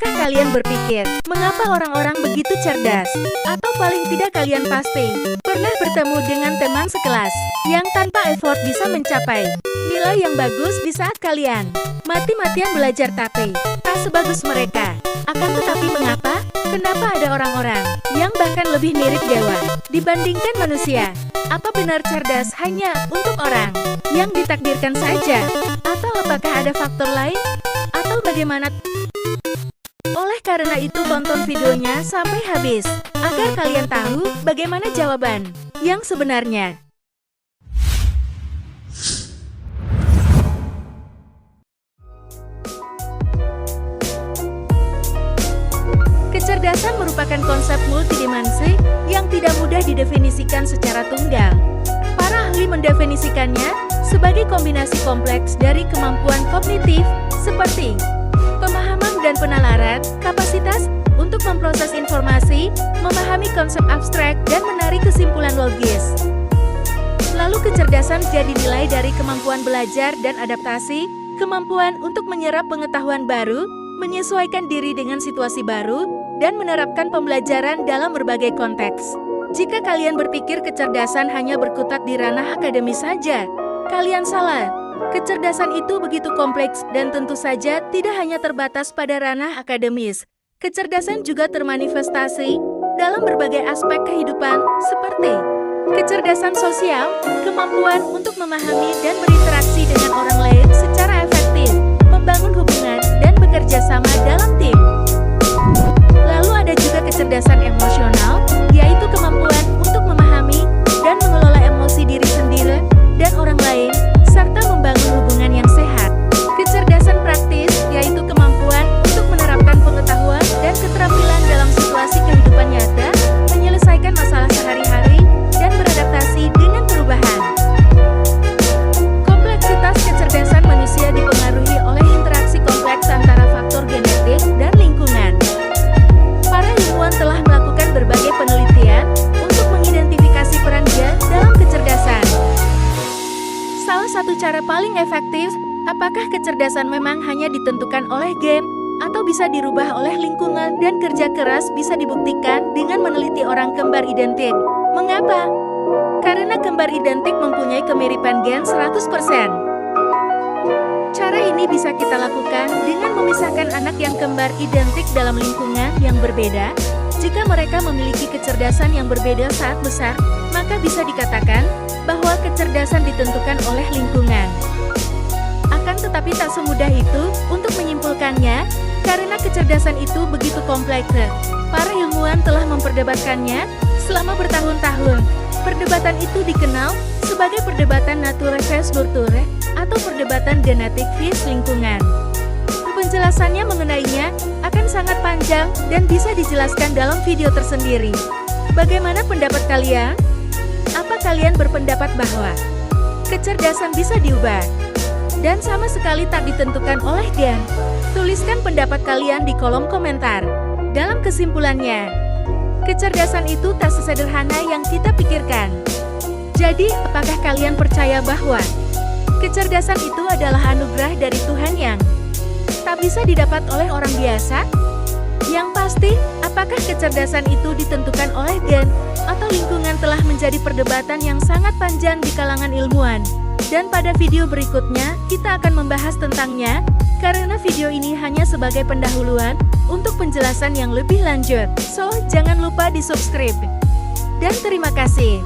Pernahkah kalian berpikir, mengapa orang-orang begitu cerdas? Atau paling tidak kalian pasti pernah bertemu dengan teman sekelas yang tanpa effort bisa mencapai nilai yang bagus di saat kalian mati-matian belajar tapi tak sebagus mereka. Akan tetapi mengapa? Kenapa ada orang-orang yang bahkan lebih mirip dewa dibandingkan manusia? Apa benar cerdas hanya untuk orang yang ditakdirkan saja? Atau apakah ada faktor lain? Atau bagaimana? Oleh karena itu tonton videonya sampai habis, agar kalian tahu bagaimana jawaban yang sebenarnya. Kecerdasan merupakan konsep multidimensi yang tidak mudah didefinisikan secara tunggal. Para ahli mendefinisikannya sebagai kombinasi kompleks dari kemampuan kognitif seperti pemahaman dan penalaran, kapasitas untuk memproses informasi, memahami konsep abstrak, dan menarik kesimpulan logis. Lalu kecerdasan jadi nilai dari kemampuan belajar dan adaptasi, kemampuan untuk menyerap pengetahuan baru, menyesuaikan diri dengan situasi baru, dan menerapkan pembelajaran dalam berbagai konteks. Jika kalian berpikir kecerdasan hanya berkutat di ranah akademis saja, kalian salah. Kecerdasan itu begitu kompleks dan tentu saja tidak hanya terbatas pada ranah akademis. Kecerdasan juga termanifestasi dalam berbagai aspek kehidupan seperti kecerdasan sosial, kemampuan untuk memahami dan berinteraksi dengan orang lain secara efektif, membangun hubungan, dan bekerja sama dalam tim. Lalu ada juga kecerdasan emosional, yaitu kemampuan untuk memahami dan mengelola emosi diri sendiri dan orang lain, serta membangun hubungan yang sehat. Kecerdasan praktis, yaitu kemampuan untuk menerapkan pengetahuan dan keterampilan dalam situasi kehidupan nyata, menyelesaikan masalah sehari-hari, dan beradaptasi dengan perubahan. Kompleksitas kecerdasan manusia dipengaruhi oleh interaksi kompleks antara faktor genetik dan lingkungan. Para ilmuwan telah melakukan berbagai penelitian untuk mengidentifikasi peran gen dalam kecerdasan. Salah satu cara paling efektif, apakah kecerdasan memang hanya ditentukan oleh gen, atau bisa dirubah oleh lingkungan dan kerja keras bisa dibuktikan dengan meneliti orang kembar identik. Mengapa? Karena kembar identik mempunyai kemiripan gen 100%. Cara ini bisa kita lakukan dengan memisahkan anak yang kembar identik dalam lingkungan yang berbeda. Jika mereka memiliki kecerdasan yang berbeda saat besar, maka bisa dikatakan bahwa kecerdasan ditentukan oleh lingkungan. Akan tetapi tak semudah itu untuk menyimpulkannya, karena kecerdasan itu begitu kompleks. Para ilmuwan telah memperdebatkannya selama bertahun-tahun. Perdebatan itu dikenal sebagai perdebatan nature versus nurture atau perdebatan genetik versus lingkungan. Penjelasannya mengenainya akan sangat panjang dan bisa dijelaskan dalam video tersendiri. Bagaimana pendapat kalian? Apa kalian berpendapat bahwa kecerdasan bisa diubah dan sama sekali tak ditentukan oleh gen? Tuliskan pendapat kalian di kolom komentar. Dalam kesimpulannya, kecerdasan itu tak sesederhana yang kita pikirkan. Jadi, apakah kalian percaya bahwa kecerdasan itu adalah anugerah dari Tuhan yang tak bisa didapat oleh orang biasa? Yang pasti, apakah kecerdasan itu ditentukan oleh gen atau lingkungan telah menjadi perdebatan yang sangat panjang di kalangan ilmuwan. Dan pada video berikutnya, kita akan membahas tentangnya, karena video ini hanya sebagai pendahuluan untuk penjelasan yang lebih lanjut. So, jangan lupa di subscribe. Dan terima kasih.